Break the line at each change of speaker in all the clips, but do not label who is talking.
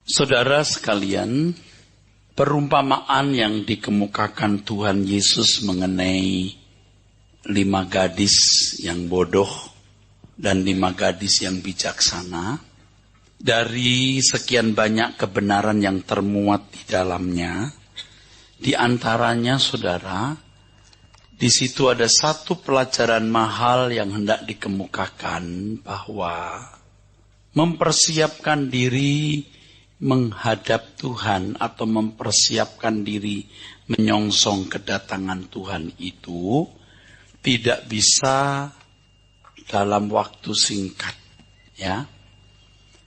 Saudara sekalian, perumpamaan yang dikemukakan Tuhan Yesus mengenai 5 gadis yang bodoh dan 5 gadis yang bijaksana, dari sekian banyak kebenaran yang termuat di dalamnya, di antaranya saudara, di situ ada satu pelajaran mahal yang hendak dikemukakan, bahwa mempersiapkan diri menghadap Tuhan atau mempersiapkan diri menyongsong kedatangan Tuhan itu tidak bisa dalam waktu singkat, ya.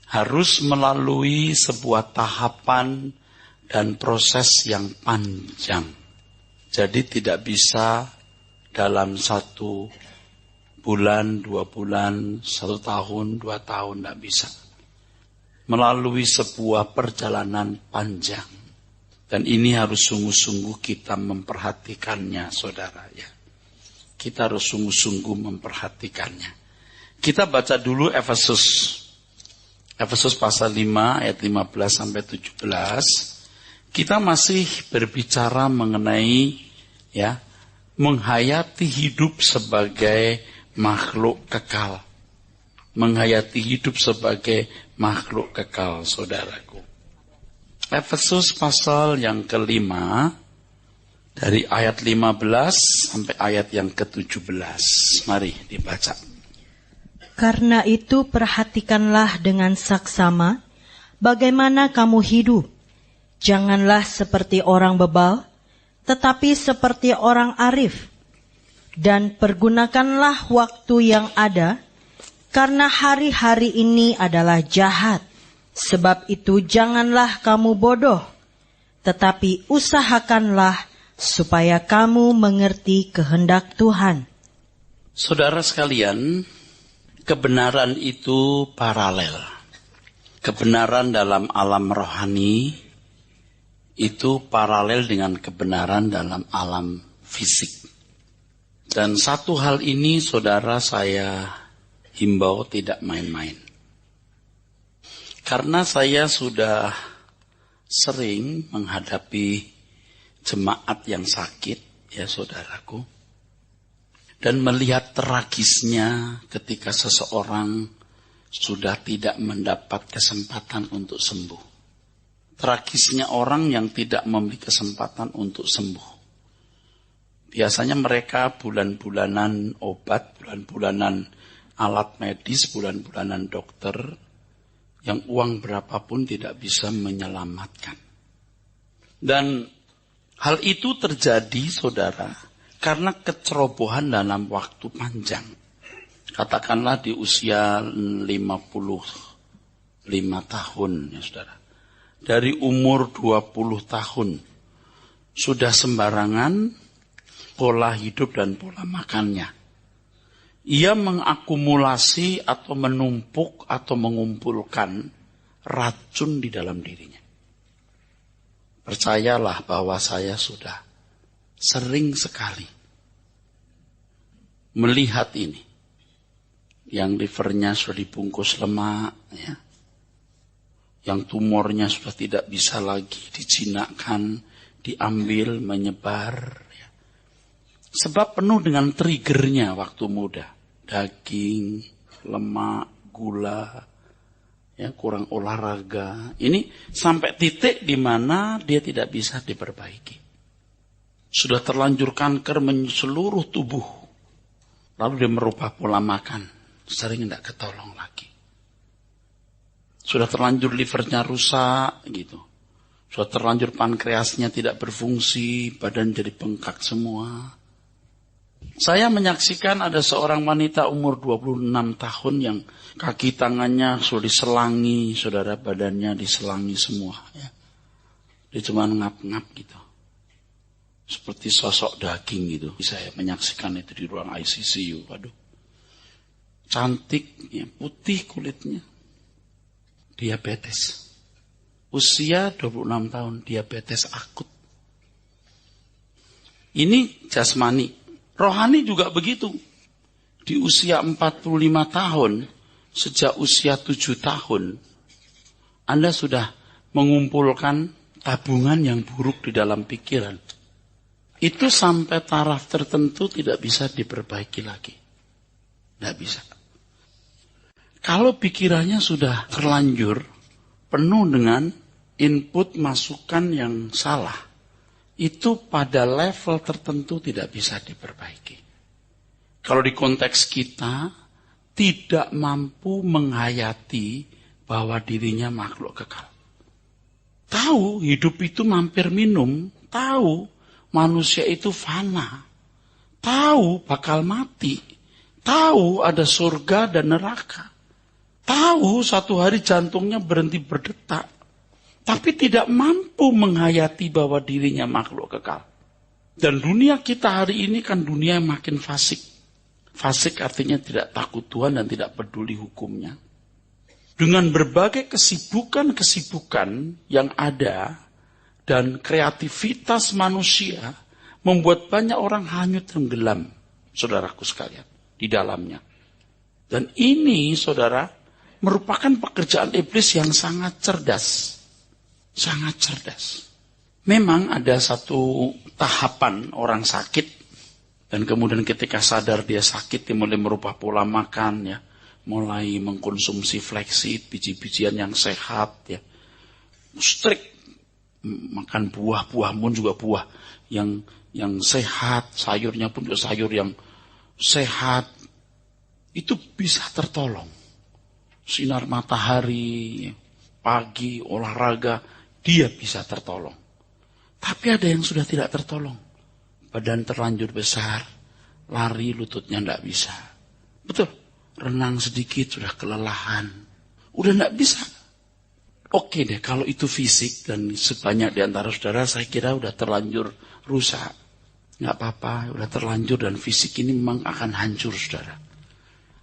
Harus melalui sebuah tahapan dan proses yang panjang. Jadi tidak bisa dalam 1 bulan, 2 bulan, 1 tahun, 2 tahun, tidak bisa. Melalui sebuah perjalanan panjang. Dan ini harus sungguh-sungguh kita memperhatikannya, saudara. Ya. Kita harus sungguh-sungguh memperhatikannya. Kita baca dulu Efesus pasal 5 ayat 15 sampai 17. Kita masih berbicara mengenai ya, menghayati hidup sebagai makhluk kekal. Menghayati hidup sebagai makhluk kekal, saudaraku. Efesus pasal yang kelima, dari ayat 15 sampai ayat yang ke-17. Mari dibaca.
Karena itu perhatikanlah dengan saksama bagaimana kamu hidup. Janganlah seperti orang bebal, tetapi seperti orang arif. Dan pergunakanlah waktu yang ada, karena hari-hari ini adalah jahat. Sebab itu janganlah kamu bodoh, tetapi usahakanlah supaya kamu mengerti kehendak Tuhan.
Saudara sekalian, kebenaran itu paralel. Kebenaran dalam alam rohani itu paralel dengan kebenaran dalam alam fisik. Dan satu hal ini, saudara, saya himbau tidak main-main. Karena saya sudah sering menghadapi jemaat yang sakit, ya saudaraku. Dan melihat tragisnya ketika seseorang sudah tidak mendapat kesempatan untuk sembuh. Tragisnya orang yang tidak memiliki kesempatan untuk sembuh. Biasanya mereka bulan-bulanan obat, bulan-bulanan alat medis, bulan-bulanan dokter, yang uang berapapun tidak bisa menyelamatkan. Dan hal itu terjadi, saudara, karena kecerobohan dalam waktu panjang. Katakanlah di usia 55 tahun, ya saudara. Dari umur 20 tahun, sudah sembarangan pola hidup dan pola makannya. Ia mengakumulasi atau menumpuk atau mengumpulkan racun di dalam dirinya. Percayalah bahwa saya sudah sering sekali melihat ini. Yang livernya sudah dibungkus lemak, ya. Yang tumornya sudah tidak bisa lagi dijinakkan, diambil, menyebar. Ya. Sebab penuh dengan triggernya waktu muda. Daging, lemak, gula, ya, kurang olahraga. Ini sampai titik di mana dia tidak bisa diperbaiki. Sudah terlanjur kanker menyeluruh tubuh. Lalu dia merubah pola makan. Sering tidak ketolong lagi. Sudah terlanjur livernya rusak gitu. Sudah terlanjur pankreasnya tidak berfungsi, badan jadi bengkak semua. Saya menyaksikan ada seorang wanita umur 26 tahun yang kaki tangannya sudah diselangi, saudara, badannya diselangi semua. Ya. Dia cuma ngap-ngap gitu. Seperti sosok daging gitu. Saya menyaksikan itu di ruang ICU. Waduh. Cantik, ya, putih kulitnya. Diabetes. Usia 26 tahun, diabetes akut. Ini jasmani. Rohani juga begitu. Di usia 45 tahun, sejak usia 7 tahun, Anda sudah mengumpulkan tabungan yang buruk di dalam pikiran. Itu sampai taraf tertentu tidak bisa diperbaiki lagi. Tidak bisa. Kalau pikirannya sudah terlanjur penuh dengan input masukan yang salah, itu pada level tertentu tidak bisa diperbaiki. Kalau di konteks kita, tidak mampu menghayati bahwa dirinya makhluk kekal. Tahu hidup itu mampir minum, tahu manusia itu fana, tahu bakal mati, tahu ada surga dan neraka, tahu satu hari jantungnya berhenti berdetak, tapi tidak mampu menghayati bahwa dirinya makhluk kekal. Dan dunia kita hari ini kan dunia yang makin fasik. Fasik artinya tidak takut Tuhan dan tidak peduli hukumnya. Dengan berbagai kesibukan-kesibukan yang ada dan kreativitas manusia membuat banyak orang hanyut tenggelam, saudaraku sekalian, di dalamnya. Dan ini, saudara, merupakan pekerjaan iblis yang sangat cerdas. Sangat cerdas. Memang ada satu tahapan orang sakit, dan kemudian ketika sadar dia sakit, dia mulai merubah pola makan, ya, mulai mengkonsumsi flaxseed, biji-bijian yang sehat, ya, strict makan buah pun juga buah yang sehat, sayurnya pun juga sayur yang sehat, itu bisa tertolong. Sinar matahari, pagi, olahraga, dia bisa tertolong. Tapi ada yang sudah tidak tertolong. Badan terlanjur besar, lari lututnya tidak bisa. Betul, renang sedikit sudah kelelahan. Udah tidak bisa. Oke deh, kalau itu fisik dan sebanyak di antara saudara, saya kira udah terlanjur rusak. Nggak apa-apa, udah terlanjur dan fisik ini memang akan hancur, saudara.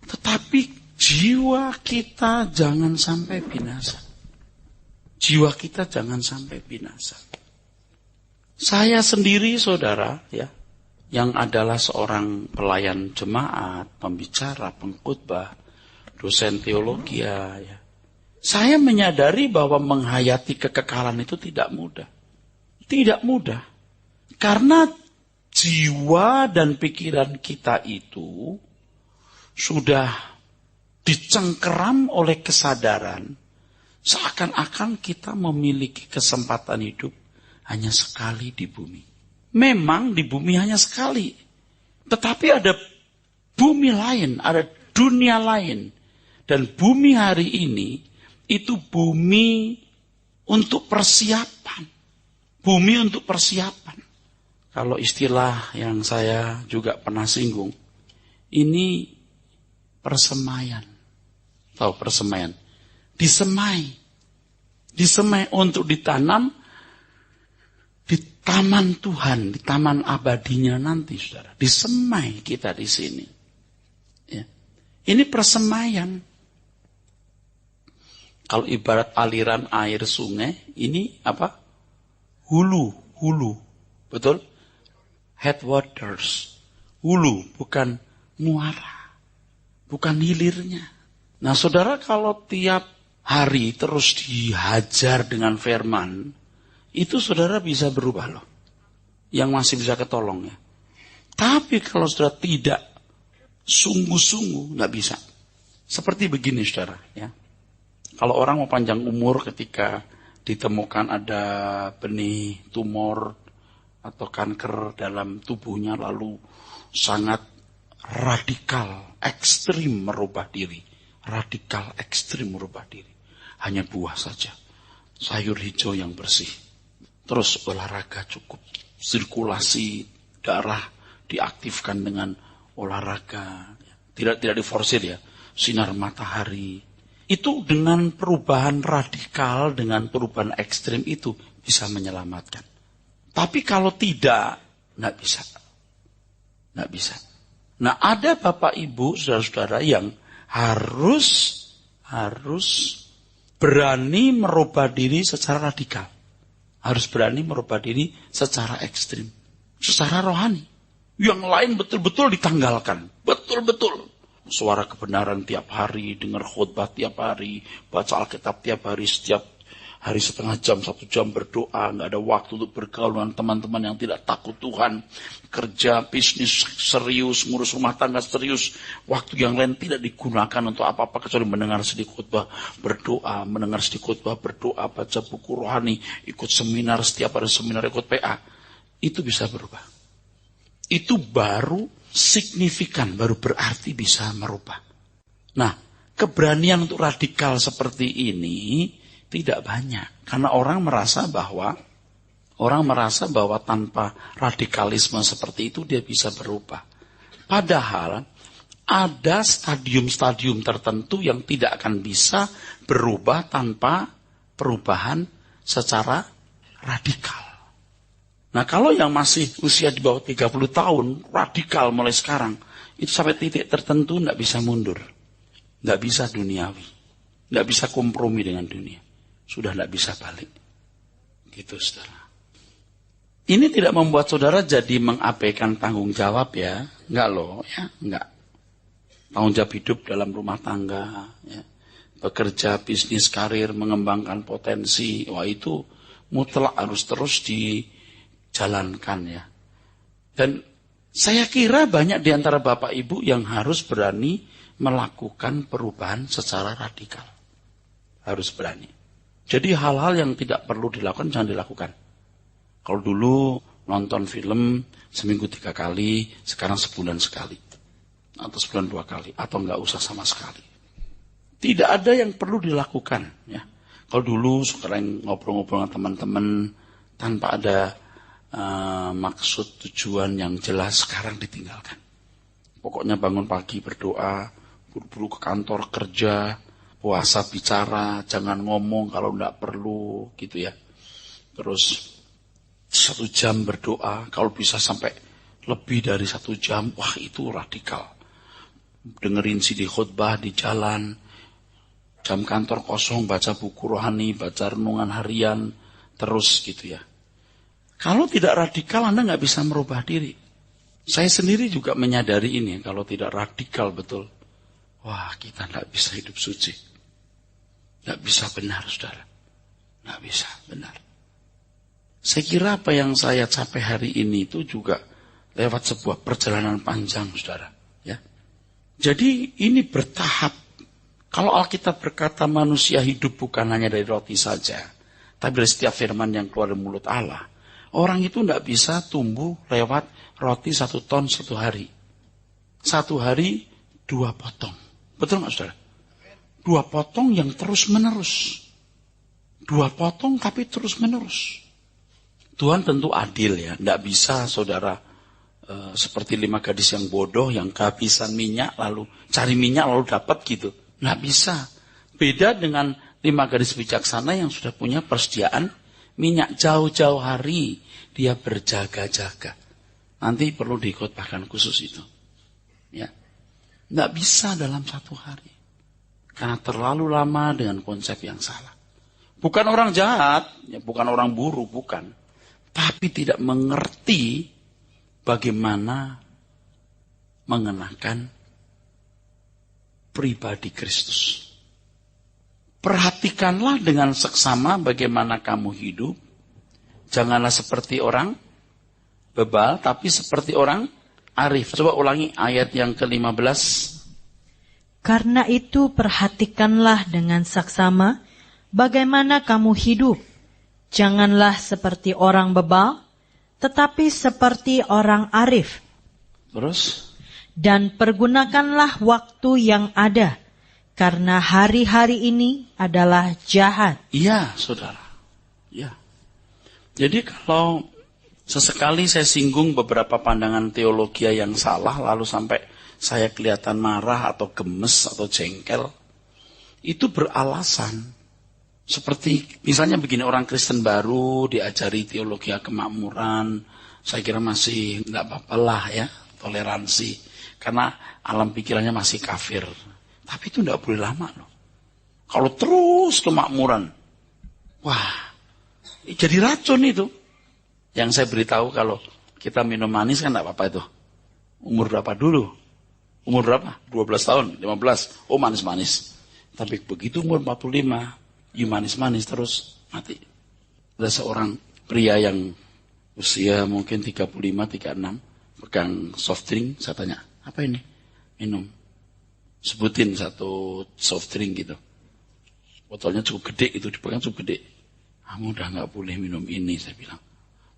Tetapi jiwa kita jangan sampai binasa. Jiwa kita jangan sampai binasa. Saya sendiri, saudara, ya, yang adalah seorang pelayan jemaat, pembicara, pengkhotbah, dosen teologi, ya. Saya menyadari bahwa menghayati kekekalan itu tidak mudah. Tidak mudah. Karena jiwa dan pikiran kita itu sudah dicengkeram oleh kesadaran seakan-akan kita memiliki kesempatan hidup hanya sekali di bumi. Memang di bumi hanya sekali. Tetapi ada bumi lain, ada dunia lain. Dan bumi hari ini itu bumi untuk persiapan. Bumi untuk persiapan. Kalau istilah yang saya juga pernah singgung, ini persemaian. Tahu persemaian? Disemai. Disemai untuk ditanam di taman Tuhan, di taman abadinya nanti, saudara. Disemai kita di sini. Ya. Ini persemaian. Kalau ibarat aliran air sungai, ini apa? Hulu. Betul? Headwaters. Hulu, bukan muara. Bukan hilirnya. Nah, saudara, kalau tiap hari terus dihajar dengan firman, itu saudara bisa berubah loh. Yang masih bisa ketolong ya. Tapi kalau saudara tidak sungguh-sungguh, nggak bisa. Seperti begini, saudara, ya. Kalau orang mau panjang umur ketika ditemukan ada benih tumor atau kanker dalam tubuhnya, lalu sangat radikal, ekstrim merubah diri. Radikal, ekstrim merubah diri. Hanya buah saja. Sayur hijau yang bersih. Terus olahraga cukup. Sirkulasi darah diaktifkan dengan olahraga. Tidak diforsir ya. Sinar matahari. Itu dengan perubahan radikal, dengan perubahan ekstrim itu bisa menyelamatkan. Tapi kalau tidak, nggak bisa. Nggak bisa. Nah, ada Bapak Ibu, saudara-saudara yang harus berani merubah diri secara radikal. Harus berani merubah diri secara ekstrim. Secara rohani. Yang lain betul-betul ditanggalkan. Betul-betul. Suara kebenaran tiap hari, dengar khotbah tiap hari, baca Alkitab tiap hari, setiap hari setengah jam, 1 jam berdoa, nggak ada waktu untuk bergaul dengan teman-teman yang tidak takut Tuhan, kerja, bisnis serius, ngurus rumah tangga serius, waktu yang lain tidak digunakan untuk apa-apa kecuali mendengar sedikit khotbah, berdoa, mendengar sedikit khotbah, berdoa, baca buku rohani, ikut seminar, setiap ada seminar ikut PA, itu bisa berubah. Itu baru signifikan, baru berarti bisa merubah. Nah, keberanian untuk radikal seperti ini tidak banyak. Karena orang merasa bahwa tanpa radikalisme seperti itu dia bisa berubah. Padahal ada stadium-stadium tertentu yang tidak akan bisa berubah tanpa perubahan secara radikal. Nah, kalau yang masih usia di bawah 30 tahun, radikal mulai sekarang, itu sampai titik tertentu tidak bisa mundur. Tidak bisa duniawi. Tidak bisa kompromi dengan dunia. Sudah tidak bisa balik. Gitu, saudara. Ini tidak membuat saudara jadi mengabaikan tanggung jawab ya. Enggak loh, ya. Enggak. Tanggung jawab hidup dalam rumah tangga. Ya. Bekerja, bisnis, karir, mengembangkan potensi. Wah, itu mutlak harus terus dijalankan ya. Dan saya kira banyak di antara Bapak Ibu yang harus berani melakukan perubahan secara radikal. Harus berani. Jadi hal-hal yang tidak perlu dilakukan, jangan dilakukan. Kalau dulu nonton film seminggu 3 kali, sekarang sebulan sekali. Atau sebulan 2 kali, atau enggak usah sama sekali. Tidak ada yang perlu dilakukan. Ya. Kalau dulu sekarang ngobrol-ngobrol dengan teman-teman, tanpa ada maksud tujuan yang jelas, sekarang ditinggalkan. Pokoknya bangun pagi berdoa, buru-buru ke kantor kerja, puasa bicara, jangan ngomong kalau enggak perlu, gitu ya. Terus 1 jam berdoa, kalau bisa sampai lebih dari 1 jam, wah itu radikal. Dengerin CD khotbah di jalan, jam kantor kosong, baca buku rohani, baca renungan harian, terus gitu ya. Kalau tidak radikal, Anda nggak bisa merubah diri. Saya sendiri juga menyadari ini, kalau tidak radikal betul, wah kita nggak bisa hidup suci. Nggak bisa benar, saudara. Nggak bisa benar. Saya kira apa yang saya capai hari ini itu juga lewat sebuah perjalanan panjang, saudara. Ya. Jadi ini bertahap. Kalau Alkitab berkata manusia hidup bukan hanya dari roti saja, tapi dari setiap firman yang keluar dari mulut Allah. Orang itu tidak bisa tumbuh lewat roti 1 ton 1 hari. 1 hari 2 potong. Betul nggak, saudara? 2 potong yang terus menerus. 2 potong tapi terus menerus. Tuhan tentu adil ya. Tidak bisa saudara seperti 5 gadis yang bodoh yang kehabisan minyak lalu cari minyak lalu dapat gitu. Nggak bisa. Beda dengan 5 gadis bijaksana yang sudah punya persediaan minyak jauh-jauh hari. Dia berjaga-jaga. Nanti perlu dikhotbahkan khusus itu. Ya. Nggak bisa dalam 1 hari. Karena terlalu lama dengan konsep yang salah. Bukan orang jahat, ya bukan orang buruk, bukan. Tapi tidak mengerti bagaimana mengenakan pribadi Kristus. Perhatikanlah dengan seksama bagaimana kamu hidup. Janganlah seperti orang bebal, tapi seperti orang arif. Coba ulangi ayat yang ke-15.
Karena itu perhatikanlah dengan saksama bagaimana kamu hidup. Janganlah seperti orang bebal, tetapi seperti orang arif.
Terus?
Dan pergunakanlah waktu yang ada, karena hari-hari ini adalah jahat.
Iya, saudara. Iya. Jadi kalau sesekali saya singgung beberapa pandangan teologi yang salah, lalu sampai saya kelihatan marah atau gemes atau jengkel, itu beralasan. Seperti misalnya begini, orang Kristen baru diajari teologi kemakmuran, saya kira masih enggak apa-apa lah ya, toleransi. Karena alam pikirannya masih kafir. Tapi itu enggak boleh lama loh. Kalau terus kemakmuran, wah, jadi racun itu. Yang saya beritahu kalau kita minum manis kan enggak apa-apa itu. Umur berapa dulu? Umur berapa? 12 tahun, 15. Oh manis-manis. Tapi begitu umur 45, manis-manis terus. mati. Ada seorang pria yang usia mungkin 35-36, pegang soft drink, saya tanya, apa ini? Minum. Sebutin satu soft drink gitu. Botolnya cukup gede, itu dipegang cukup gede. Kamu udah gak boleh minum ini, saya bilang.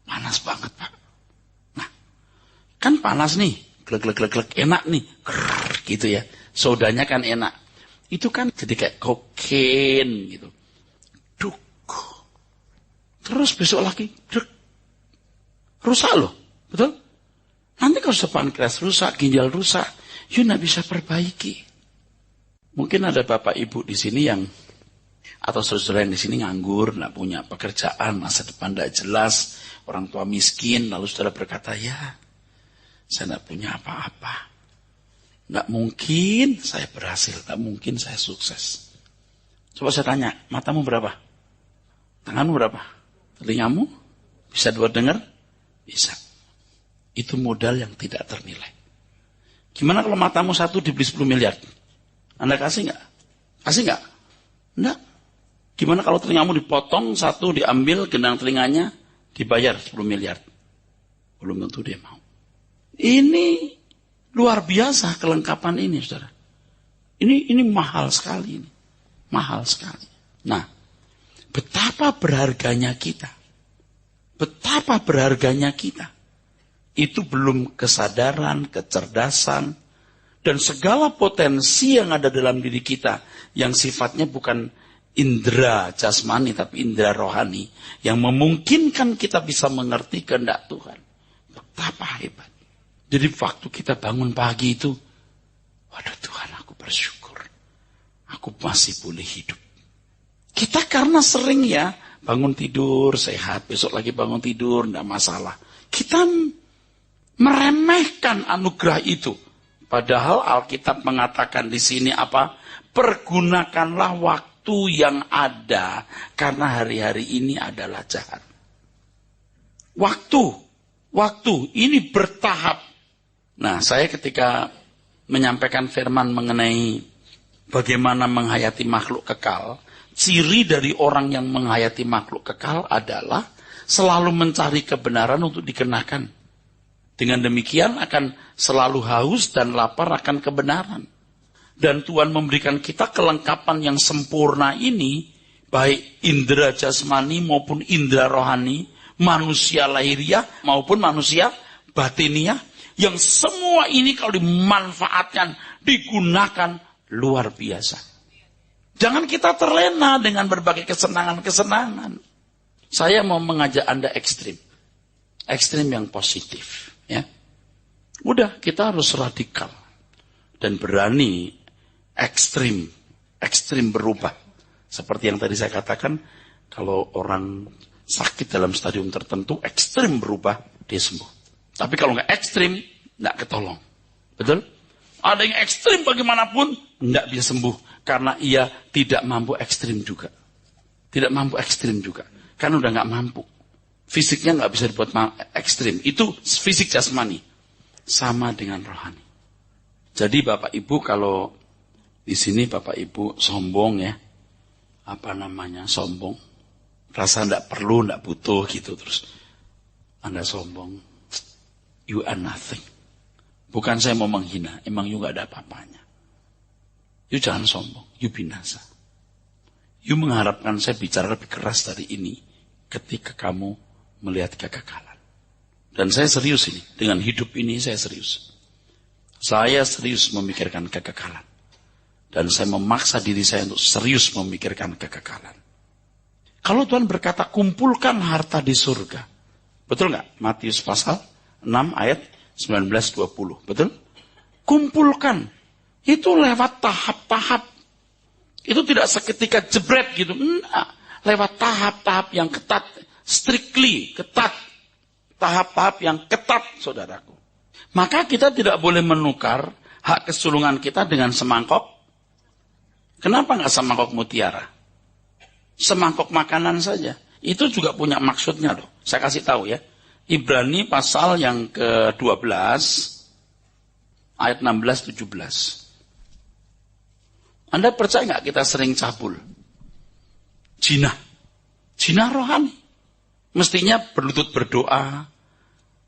Panas banget, Pak. Nah, kan panas nih, glek, enak nih, gitu ya. Sodanya kan enak. Itu kan jadi kayak kokain gitu. Duk. Terus besok lagi, duk. Rusak loh, betul? Nanti kalau pankreas rusak, ginjal rusak, you gak bisa perbaiki. Mungkin ada bapak ibu di sini yang, atau saudara yang di sini nganggur, gak punya pekerjaan, masa depan gak jelas, orang tua miskin, lalu saudara berkata, ya, saya gak punya apa-apa. Gak mungkin saya berhasil, gak mungkin saya sukses. Coba saya tanya, matamu berapa? Tanganmu berapa? Telingamu? Bisa dua dengar? Bisa. Itu modal yang tidak ternilai. Gimana kalau matamu satu dibeli 10 miliar? Anda kasih nggak? Kasih nggak? Enggak. Gimana kalau telingamu dipotong, satu diambil, gendang telinganya, dibayar 10 miliar? Belum tentu dia mau. Ini luar biasa kelengkapan ini, saudara. Ini mahal sekali. Ini. Mahal sekali. Nah, betapa berharganya kita. Betapa berharganya kita. Itu belum kesadaran, kecerdasan, dan segala potensi yang ada dalam diri kita, yang sifatnya bukan indera jasmani, tapi indera rohani, yang memungkinkan kita bisa mengerti kehendak Tuhan. Betapa hebat. Jadi waktu kita bangun pagi itu, waduh Tuhan, aku bersyukur. Aku masih boleh hidup. Kita karena sering ya, bangun tidur, sehat, besok lagi bangun tidur, enggak masalah. Kita meremehkan anugerah itu. Padahal Alkitab mengatakan di sini apa? Pergunakanlah waktu yang ada, karena hari-hari ini adalah jahat. Waktu ini bertahap. Nah, saya ketika menyampaikan firman mengenai bagaimana menghayati makhluk kekal, ciri dari orang yang menghayati makhluk kekal adalah selalu mencari kebenaran untuk dikenakan. Dengan demikian akan selalu haus dan lapar akan kebenaran. Dan Tuhan memberikan kita kelengkapan yang sempurna ini, baik indera jasmani maupun indera rohani, manusia lahiriah maupun manusia batiniah, yang semua ini kalau dimanfaatkan, digunakan luar biasa. Jangan kita terlena dengan berbagai kesenangan-kesenangan. Saya mau mengajak Anda ekstrim. Ekstrim yang positif. Ya, udah kita harus radikal dan berani ekstrim berubah. Seperti yang tadi saya katakan, kalau orang sakit dalam stadium tertentu, ekstrim berubah, dia sembuh. Tapi kalau nggak ekstrim, nggak ketolong. Betul? Ada yang ekstrim bagaimanapun, nggak bisa sembuh karena ia tidak mampu ekstrim juga. Tidak mampu ekstrim juga, karena udah nggak mampu. Fisiknya nggak bisa dibuat ekstrim. Itu fisik jasmani. Sama dengan rohani. Jadi Bapak Ibu kalau di sini Bapak Ibu sombong ya. Apa namanya sombong. Rasa nggak perlu, nggak butuh gitu terus. Anda sombong. You are nothing. Bukan saya mau menghina. Emang you nggak ada apa-apanya. You jangan sombong. You binasa. You mengharapkan saya bicara lebih keras dari ini. Ketika kamu melihat kekekalan. Dan saya serius ini. Dengan hidup ini saya serius. Saya serius memikirkan kekekalan. Dan saya memaksa diri saya untuk serius memikirkan kekekalan. Kalau Tuhan berkata, kumpulkan harta di surga. Betul nggak? Matius pasal 6 ayat 19-20. Betul? Kumpulkan. Itu lewat tahap-tahap. Itu tidak seketika jebret gitu. Enggak. Lewat tahap-tahap yang ketat. Strictly, ketat. Tahap-tahap yang ketat, saudaraku. Maka kita tidak boleh menukar hak kesulungan kita dengan semangkok. Kenapa nggak semangkok mutiara? Semangkok makanan saja. Itu juga punya maksudnya loh. Saya kasih tahu ya. Ibrani pasal yang ke-12, ayat 16-17. Anda percaya nggak kita sering cabul? Jinah Zina rohani. Mestinya berlutut berdoa.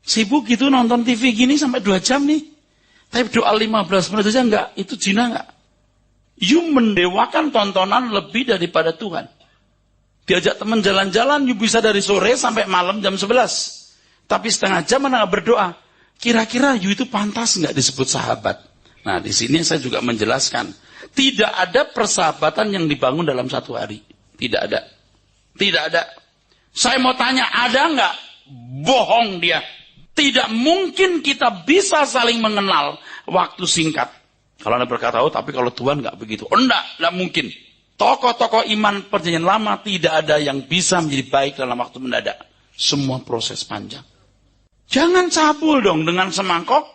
Sibuk gitu nonton TV gini sampai 2 jam nih. Tapi doa 15 menit aja enggak. Itu zina enggak? You mendewakan tontonan lebih daripada Tuhan. Diajak teman jalan-jalan, you bisa dari sore sampai malam jam 11. Tapi setengah jam mana berdoa. Kira-kira you itu pantas enggak disebut sahabat? Nah, di sini saya juga menjelaskan. Tidak ada persahabatan yang dibangun dalam 1 hari. Tidak ada. Tidak ada. Saya mau tanya, ada enggak? Bohong dia. Tidak mungkin kita bisa saling mengenal waktu singkat. Kalau Anda berkata, oh tapi kalau Tuhan enggak begitu. Oh, enggak mungkin. Tokoh-tokoh iman perjanjian lama tidak ada yang bisa menjadi baik dalam waktu mendadak. Semua proses panjang. Jangan cabul dong dengan semangkok.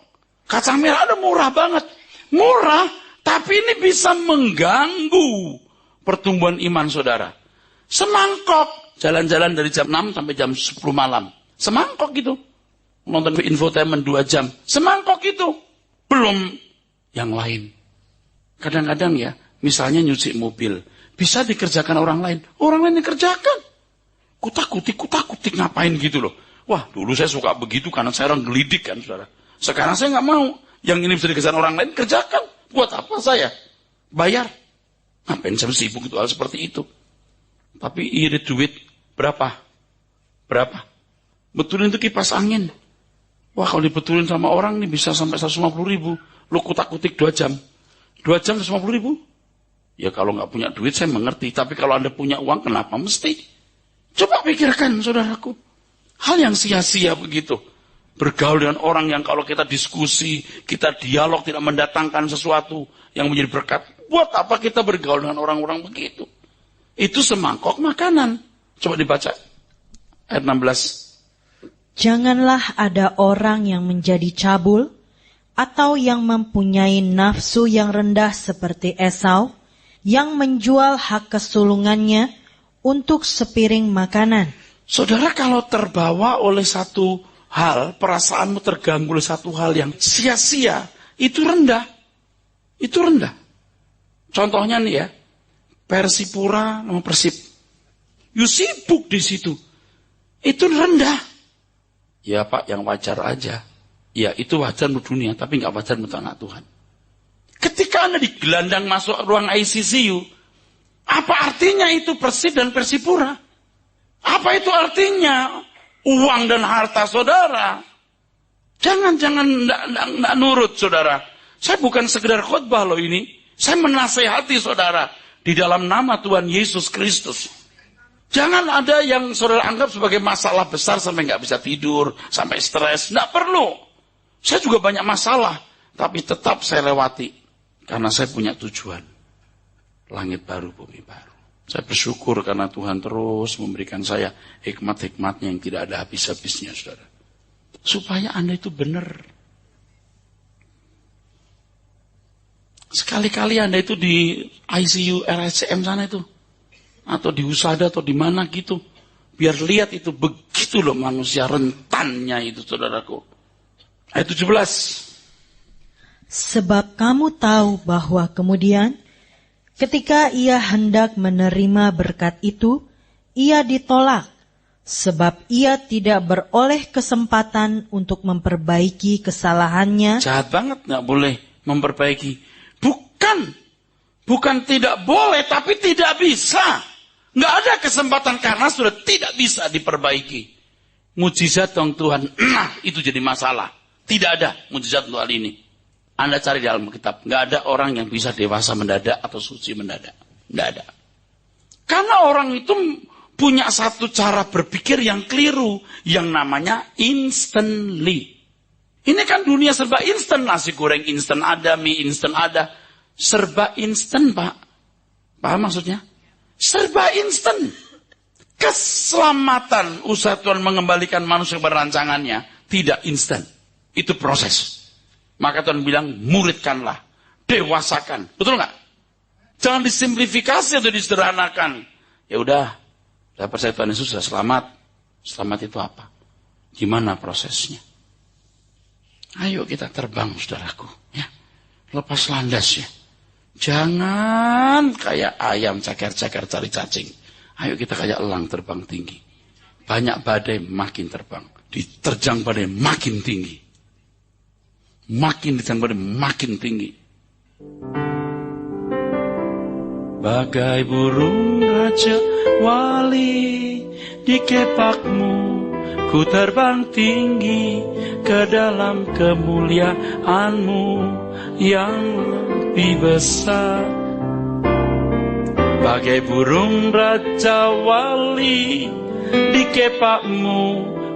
Kacang merah ada murah banget. Murah, tapi ini bisa mengganggu pertumbuhan iman saudara. Semangkok, jalan-jalan dari jam 6 sampai jam 10 malam. Semangkok gitu. Nonton infotainment 2 jam. Semangkok itu. Belum yang lain. Kadang-kadang ya, misalnya nyuci mobil. Bisa dikerjakan orang lain. Orang lain dikerjakan. Kutak-kutik ngapain gitu loh. Wah, dulu saya suka begitu karena saya orang gelidik kan, saudara. Sekarang saya nggak mau. Yang ini bisa dikerjakan orang lain, kerjakan. Buat apa saya? Bayar. Ngapain saya sibuk itu hal seperti itu. Tapi irit duit berapa? Betulin itu kipas angin. Wah, kalau dibetulin sama orang nih bisa sampai 150.000. Lu kutak-kutik 2 jam. 2 jam 150.000? Ya kalau nggak punya duit saya mengerti. Tapi kalau Anda punya uang, kenapa mesti? Coba pikirkan, saudaraku. Hal yang sia-sia begitu. Bergaul dengan orang yang kalau kita diskusi, kita dialog tidak mendatangkan sesuatu yang menjadi berkat. Buat apa kita bergaul dengan orang-orang begitu? Itu semangkok makanan. Coba dibaca. Ayat 16.
Janganlah ada orang yang menjadi cabul, atau yang mempunyai nafsu yang rendah seperti Esau, yang menjual hak kesulungannya untuk sepiring makanan.
Saudara, kalau terbawa oleh satu hal, perasaanmu terganggu oleh satu hal yang sia-sia, itu rendah. Itu rendah. Contohnya nih ya, Persipura sama Persib. You sibuk di situ. Itu rendah. Ya Pak, yang wajar aja. Ya itu wajar menurut dunia, tapi nggak wajar menurut anak Tuhan. Ketika Anda digelandang masuk ruang ICU, apa artinya itu Persib dan Persipura? Apa itu artinya? Uang dan harta saudara. Jangan enggak nurut saudara. Saya bukan sekedar khotbah loh ini. Saya menasehati saudara di dalam nama Tuhan Yesus Kristus. Jangan ada yang saudara anggap sebagai masalah besar sampai nggak bisa tidur, sampai stres. Nggak perlu. Saya juga banyak masalah, tapi tetap saya lewati karena saya punya tujuan. Langit baru, bumi baru. Saya bersyukur karena Tuhan terus memberikan saya hikmat-hikmatnya yang tidak ada habis-habisnya, saudara. Supaya Anda itu benar. Sekali-kali Anda itu di ICU RSCM sana itu. Atau di Husada atau di mana gitu. Biar lihat itu begitu loh manusia rentannya itu, saudaraku. Ayat 17.
Sebab kamu tahu bahwa kemudian ketika ia hendak menerima berkat itu, ia ditolak. Sebab ia tidak beroleh kesempatan untuk memperbaiki kesalahannya.
Jahat banget, gak boleh memperbaiki. Bukan tidak boleh, tapi tidak bisa. Nggak ada kesempatan karena sudah tidak bisa diperbaiki. Mujizat dong Tuhan, nah itu jadi masalah. Tidak ada mujizat untuk hal ini. Anda cari di dalam kitab, nggak ada orang yang bisa dewasa mendadak atau suci mendadak. Nggak ada. Karena orang itu punya satu cara berpikir yang keliru, yang namanya instantly. Ini kan dunia serba instan, nasi goreng instan ada, mie instan ada. Serba instan, Pak. Paham maksudnya? Serba instan. Keselamatan usaha Tuhan mengembalikan manusia kepada rancangannya tidak instan. Itu proses. Maka Tuhan bilang, muridkanlah, dewasakan. Betul nggak? Jangan disimplifikasi atau disederhanakan. Ya udah percaya Tuhan Yesus sudah selamat. Selamat itu apa? Gimana prosesnya? Ayo kita terbang, saudaraku. Ya, lepas landas ya. Jangan kayak ayam caker-caker cari cacing. Ayo kita kayak elang terbang tinggi. Banyak badai makin terbang. Diterjang badai makin tinggi. Makin diterjang badai makin tinggi. Bagai burung raja wali di kepakmu, ku terbang tinggi ke dalam kemuliaanmu yang lebih besar. Bagai burung raja wali di kepakmu,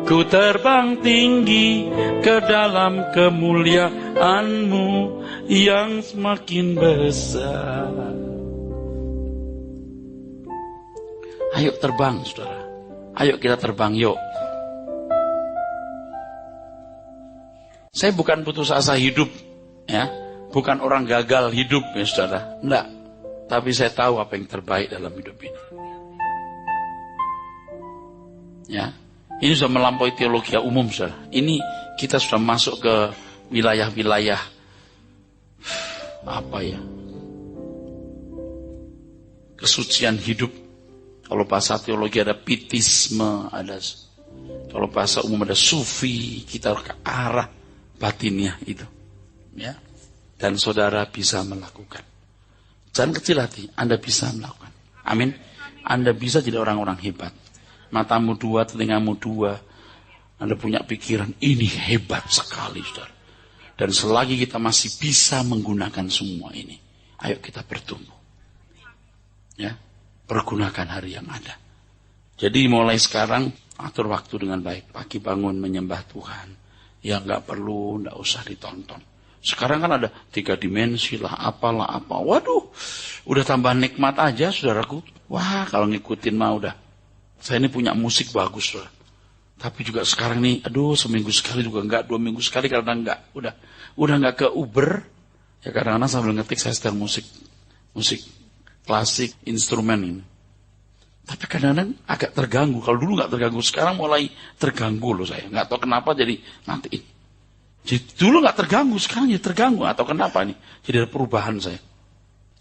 ku terbang tinggi ke dalam kemuliaanmu yang semakin besar. Ayo terbang, saudara. Ayo kita terbang, yuk. Saya bukan putus asa hidup, ya. Bukan orang gagal hidup, ya saudara. Enggak. Tapi saya tahu apa yang terbaik dalam hidup ini. Ya. Ini sudah melampaui teologi umum, saudara. Ini kita sudah masuk ke wilayah-wilayah apa ya? Kesucian hidup. Kalau bahasa teologi ada pietisme, ada, kalau bahasa umum ada sufi, kita ke arah batinnya itu, ya. Dan saudara bisa melakukan. Jangan kecil hati, Anda bisa melakukan. Amin. Anda bisa jadi orang-orang hebat. Matamu dua, telingamu dua. Anda punya pikiran, ini hebat sekali, saudara. Dan selagi kita masih bisa menggunakan semua ini, ayo kita bertumbuh. Ya. Pergunakan hari yang ada. Jadi mulai sekarang atur waktu dengan baik. Pagi bangun menyembah Tuhan. Ya nggak perlu, nggak usah ditonton. Sekarang kan ada 3 dimensi lah, apalah apa. Waduh, udah tambah nikmat aja, saudaraku. Wah, kalau ngikutin mah udah. Saya ini punya musik bagus, saudara. Tapi juga sekarang nih, aduh, seminggu sekali juga enggak, 2 minggu sekali karena enggak. Udah enggak ke Uber. Ya kadang-kadang sambil ngetik saya setel musik klasik, instrumen ini. Tapi kadang-kadang agak terganggu. Kalau dulu nggak terganggu, sekarang mulai terganggu loh saya. Nggak tahu kenapa jadi nanti. Jadi dulu nggak terganggu, sekarang jadi terganggu. Atau kenapa nih? Jadi ada perubahan saya.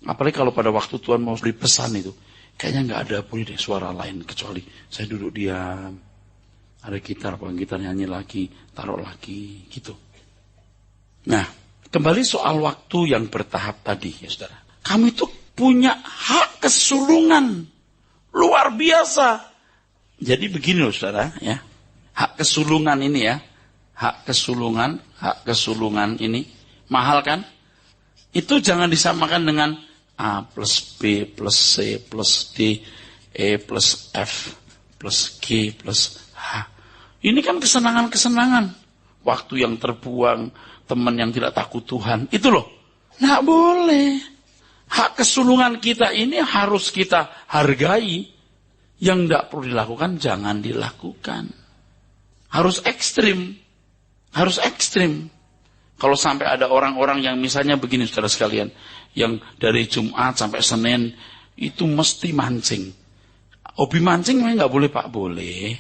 Apalagi kalau pada waktu Tuhan mau beri pesan itu, kayaknya nggak ada bunyi deh suara lain kecuali saya duduk diam. Ada gitar, pegang gitar nyanyi lagi, taruh lagi, gitu. Nah, kembali soal waktu yang bertahap tadi, ya saudara. Kamu itu punya hak kesulungan luar biasa. Jadi begini loh saudara, ya. Hak kesulungan ini ya. Hak kesulungan ini mahal kan? Itu jangan disamakan dengan A plus B plus C plus D, E plus F plus G plus H. Ini kan kesenangan-kesenangan. Waktu yang terbuang, teman yang tidak takut Tuhan. Itu loh. Nggak boleh. Hak kesulungan kita ini harus kita hargai. Yang tidak perlu dilakukan, jangan dilakukan. Harus ekstrim. Harus ekstrim. Kalau sampai ada orang-orang yang misalnya begini, saudara sekalian. Yang dari Jumat sampai Senin, itu mesti mancing. Hobi mancing memang nggak boleh, Pak? Boleh.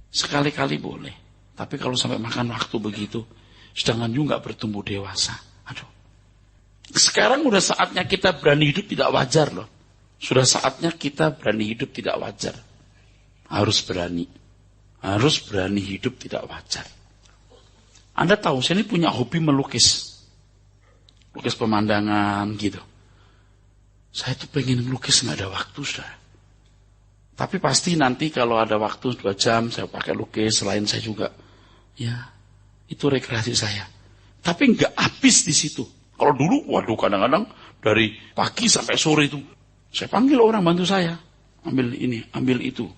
Sekali-kali boleh. Tapi kalau sampai makan waktu begitu, sedangkan juga bertumbuh dewasa. Aduh. Sekarang udah saatnya kita berani hidup tidak wajar loh. Sudah saatnya kita berani hidup tidak wajar. Harus berani. Harus berani hidup tidak wajar. Anda tahu, saya ini punya hobi melukis. Lukis pemandangan gitu. Saya tuh pengen melukis nggak ada waktu, saudara. Tapi pasti nanti kalau ada waktu 2 jam, saya pakai lukis. Selain saya juga, ya itu rekreasi saya. Tapi nggak habis di situ. Kalau dulu, waduh kadang-kadang dari pagi sampai sore itu, saya panggil orang bantu saya. Ambil ini, ambil itu,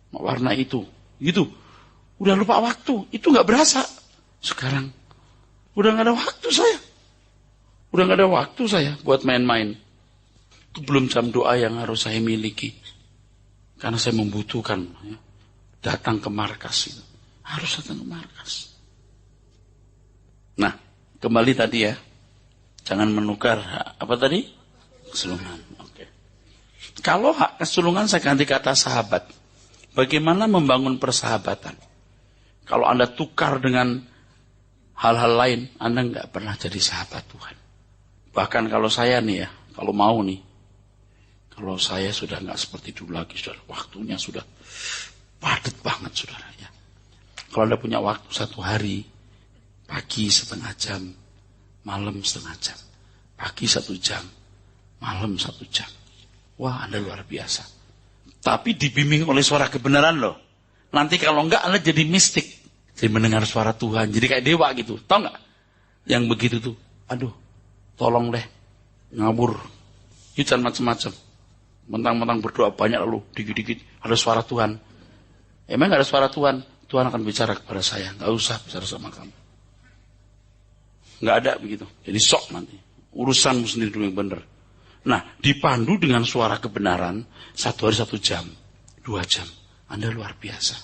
warna itu, gitu. Udah lupa waktu, itu nggak berasa. Sekarang, udah nggak ada waktu saya. Udah nggak ada waktu saya buat main-main. Itu belum jam doa yang harus saya miliki. Karena saya membutuhkan ya, datang ke markas itu. Harus datang ke markas. Nah, kembali tadi ya. Jangan menukar apa tadi? Kesulungan. Oke. Kalau hak kesulungan saya ganti kata sahabat. Bagaimana membangun persahabatan? Kalau Anda tukar dengan hal-hal lain, Anda nggak pernah jadi sahabat Tuhan. Bahkan kalau saya nih ya, kalau mau nih, Kalau saya sudah nggak seperti dulu lagi, saudara. Waktunya sudah padat banget, saudara. Ya. Kalau Anda punya waktu 1 hari, pagi 1/2 jam, malam 1/2 jam. Pagi 1 jam, malam 1 jam. Wah, Anda luar biasa. Tapi dibimbing oleh suara kebenaran loh. Nanti kalau enggak, Anda jadi mistik. Jadi mendengar suara Tuhan. Jadi kayak dewa gitu. Tahu nggak? Yang begitu tuh. Aduh, tolong deh. Ngabur. Itu jangan macam-macam. Mentang-mentang berdoa banyak lalu dikit-dikit ada suara Tuhan. Emang gak ada suara Tuhan? Tuhan akan bicara kepada saya. Gak usah bicara sama kamu. Gak ada begitu. Jadi sok nanti. Urusanmu sendiri dulu yang benar. Nah, dipandu dengan suara kebenaran 1 hari 1 jam, 2 jam. Anda luar biasa.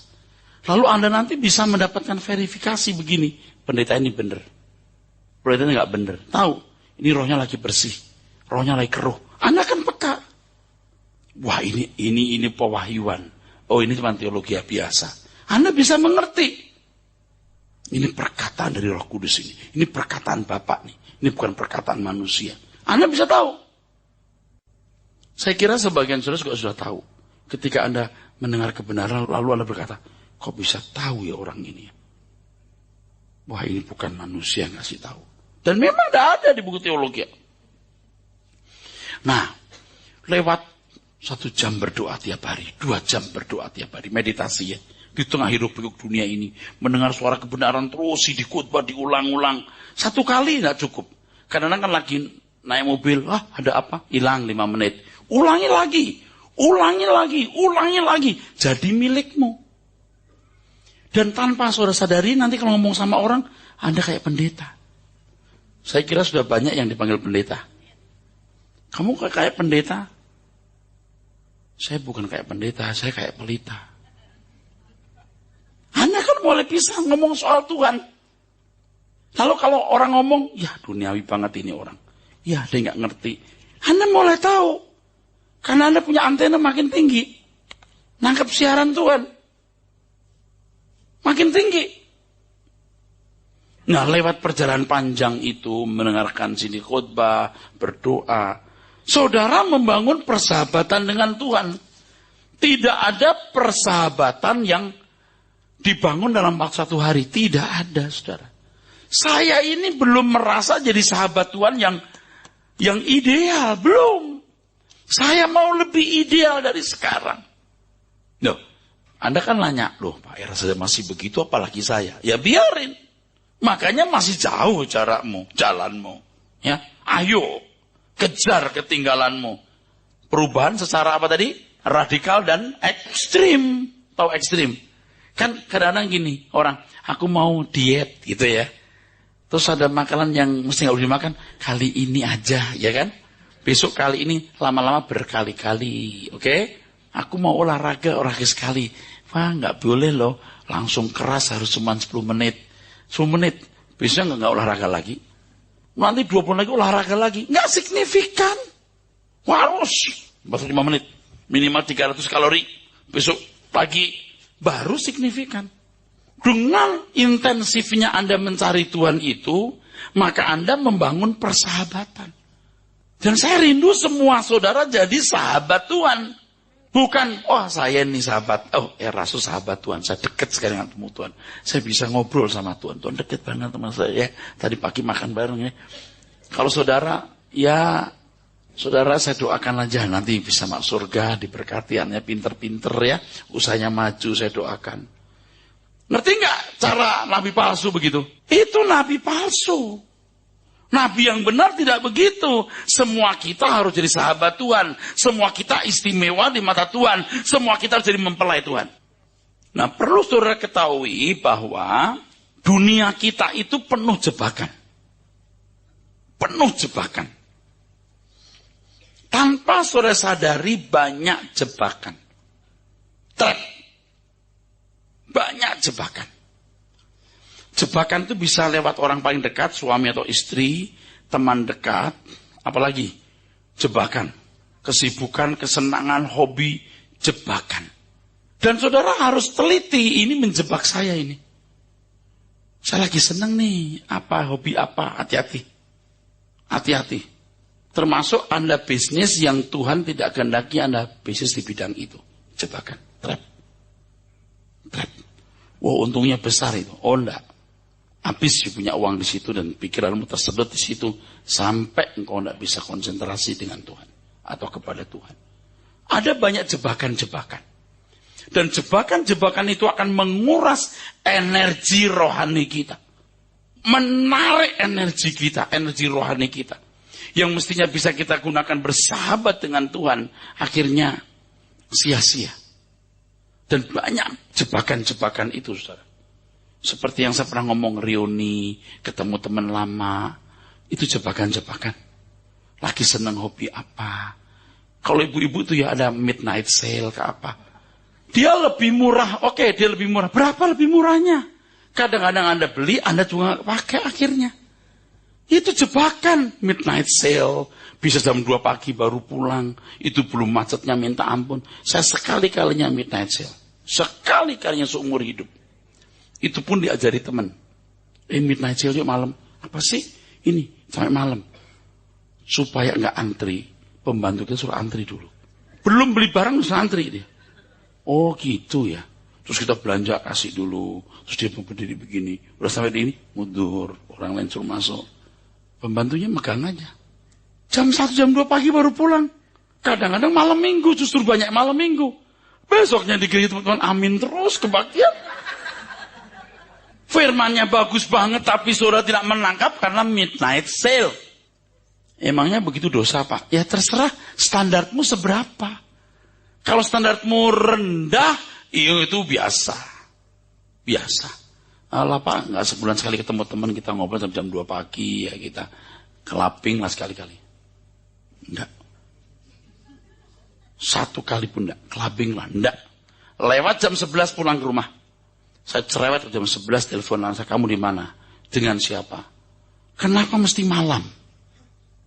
Lalu Anda nanti bisa mendapatkan verifikasi begini. Pendeta ini benar. Pendeta ini gak benar. Tahu, ini rohnya lagi bersih. Rohnya lagi keruh. Anda kan peka. Wah, ini pewahyuan. Oh, ini cuma teologi biasa. Anda bisa mengerti. Ini perkataan dari Roh Kudus ini. Ini perkataan Bapak nih. Ini bukan perkataan manusia. Anda bisa tahu. Saya kira sebagian saudara juga sudah tahu. Ketika Anda mendengar kebenaran, lalu Anda berkata, kok bisa tahu ya orang ini? Wah, ini bukan manusia yang ngasih tahu. Dan memang tidak ada di buku teologi. Nah, lewat 1 jam berdoa tiap hari, 2 jam berdoa tiap hari, meditasi ya. Di tengah hidup pikuk dunia ini, mendengar suara kebenaran terus dikhotbah diulang-ulang. 1 kali nggak cukup. Kadang-kadang kan lagi naik mobil, ada apa? Hilang 5 menit. Ulangi lagi, ulangi lagi, ulangi lagi. Jadi milikmu. Dan tanpa saudara sadari, nanti kalau ngomong sama orang, Anda kayak pendeta. Saya kira sudah banyak yang dipanggil pendeta. Kamu kayak pendeta? Saya bukan kayak pendeta, saya kayak pelita. Anda kan mulai bisa ngomong soal Tuhan. Lalu kalau orang ngomong, ya duniawi banget ini orang. Ya dia nggak ngerti. Anda mulai tahu. Karena Anda punya antena makin tinggi. Nangkep siaran Tuhan. Makin tinggi. Nah, lewat perjalanan panjang itu, mendengarkan sini khotbah, berdoa, saudara membangun persahabatan dengan Tuhan. Tidak ada persahabatan yang dibangun dalam waktu 1 hari. Tidak ada, saudara. Saya ini belum merasa jadi sahabat Tuhan yang ideal. Belum. Saya mau lebih ideal dari sekarang. Loh, Anda kan nanya, loh Pak Era saja masih begitu apalagi saya. Ya biarin. Makanya masih jauh jalanmu. Ya, ayo. Kejar ketinggalanmu. Perubahan secara apa tadi? Radikal dan ekstrim. Tahu ekstrim? Kan kadang-kadang gini, orang, aku mau diet gitu ya. Terus ada makanan yang mesti gak boleh dimakan. Kali ini aja, ya kan? Besok kali ini, lama-lama berkali-kali. Oke? Aku mau olahraga sekali. Wah, gak boleh loh. Langsung keras harus cuma 10 menit. 10 menit. Besoknya gak olahraga lagi. Nanti 20 lagi olahraga lagi. Nggak signifikan. Harus 45 menit. Minimal 300 kalori. Besok pagi baru signifikan. Dengan intensifnya Anda mencari Tuhan itu, maka Anda membangun persahabatan. Dan saya rindu semua saudara jadi sahabat Tuhan. Bukan, saya ini sahabat. Rasul sahabat Tuhan. Saya dekat sekali dengan Tuhan. Saya bisa ngobrol sama Tuhan. Tuhan dekat banget sama saya. Tadi pagi makan bareng ya. Kalau saudara, saudara saya doakan aja. Nanti bisa masuk surga, diberkatiannya pinter-pinter ya. Usahanya maju, saya doakan. Ngerti nggak cara nabi palsu begitu? Itu nabi palsu. Nabi yang benar tidak begitu. Semua kita harus jadi sahabat Tuhan. Semua kita istimewa di mata Tuhan. Semua kita harus jadi mempelai Tuhan. Nah, perlu saudara ketahui bahwa dunia kita itu penuh jebakan. Penuh jebakan. Tanpa saudara sadari banyak jebakan. Trap. Banyak jebakan. Jebakan itu bisa lewat orang paling dekat, suami atau istri, teman dekat, apalagi jebakan, kesibukan, kesenangan, hobi, jebakan. Dan saudara harus teliti, ini menjebak saya ini. Saya lagi senang nih, hobi apa, hati-hati. Hati-hati. Termasuk Anda bisnis yang Tuhan tidak kehendaki Anda bisnis di bidang itu. Jebakan, trap. Wah, untungnya besar itu. Oh, enggak. Habis punya uang di situ dan pikiranmu tersedot di situ sampai engkau enggak bisa konsentrasi dengan Tuhan atau kepada Tuhan. Ada banyak jebakan-jebakan. Dan jebakan-jebakan itu akan menguras energi rohani kita. Menarik energi kita, energi rohani kita. Yang mestinya bisa kita gunakan bersahabat dengan Tuhan, akhirnya sia-sia. Dan banyak jebakan-jebakan itu, saudara. Seperti yang saya pernah ngomong, reuni, ketemu teman lama, itu jebakan-jebakan. Lagi senang hobi apa. Kalau ibu-ibu itu ya ada midnight sale ke apa. Dia lebih murah, oke, dia lebih murah. Berapa lebih murahnya? Kadang-kadang Anda beli, Anda juga pakai akhirnya. Itu jebakan, midnight sale. Bisa jam 2 pagi baru pulang. Itu belum macetnya minta ampun. Saya sekali-kalinya midnight sale. Sekali-kalinya seumur hidup. Itu pun diajari teman. Midnight sale yuk malam. Apa sih? Ini, sampai malam. Supaya nggak antri. Pembantu kita suruh antri dulu. Belum beli barang, suruh antri dia. Oh gitu ya. Terus kita belanja, kasih dulu. Terus dia berdiri begini. Udah sampai di ini, mundur. Orang lain suruh masuk. Pembantunya megang aja. Jam 1, jam 2 pagi baru pulang. Kadang-kadang malam minggu, justru banyak malam minggu. Besoknya di gereja teman-teman, amin terus, kebaktian. Firmannya bagus banget, tapi saudara tidak menangkap karena midnight sale. Emangnya begitu dosa, Pak? Ya terserah standarmu seberapa. Kalau standarmu rendah, itu biasa. Biasa. Alah Pak, nggak sebulan sekali ketemu teman, kita ngobrol jam 2 pagi, ya kita kelaping lah sekali-kali. Enggak. Satu kali pun enggak, kelaping lah, enggak. Lewat jam 11 pulang ke rumah. Saya cerewet jam 11, telepon anak saya, kamu di mana? Dengan siapa? Kenapa mesti malam?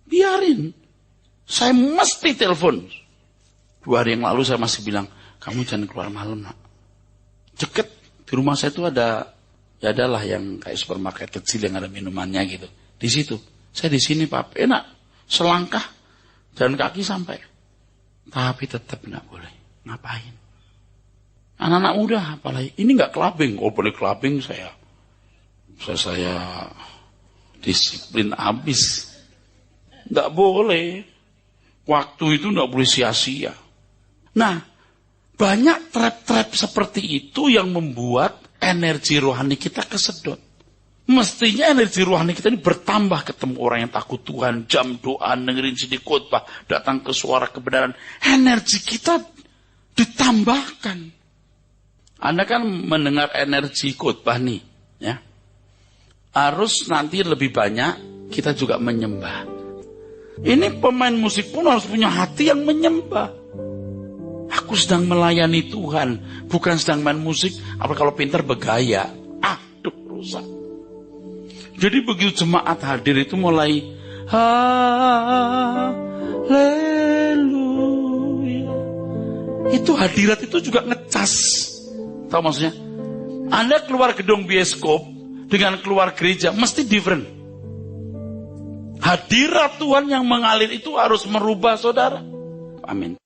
Biarin. Saya mesti telepon. 2 hari yang lalu saya masih bilang, kamu jangan keluar malam, nak. Deket, di rumah saya itu ada, ya adalah yang kayak supermarket kecil yang ada minumannya gitu. Di situ. Saya di sini Pak, enak. Selangkah, jalan kaki sampai. Tapi tetap enggak boleh. Ngapain? Anak-anak muda apalagi. Ini enggak clubbing. Oh boleh clubbing saya disiplin habis. Enggak boleh. Waktu itu enggak boleh sia-sia. Nah, banyak trap-trap seperti itu yang membuat energi rohani kita kesedot. Mestinya energi rohani kita ini bertambah, ketemu orang yang takut Tuhan, jam doa, dengerin CD khotbah, datang ke suara kebenaran. Energi kita ditambahkan. Anda kan mendengar energi khotbah nih, ya. Harus nanti lebih banyak kita juga menyembah. Ini pemain musik pun harus punya hati yang menyembah. Aku sedang melayani Tuhan, bukan sedang main musik. Apa kalau pintar bergaya? Aduh, rusak. Jadi begitu jemaat hadir itu mulai haleluya. Itu hadirat itu juga ngecas. Tahu maksudnya? Anda keluar gedung bioskop dengan keluar gereja mesti different. Hadirat Tuhan yang mengalir itu harus merubah saudara. Amin.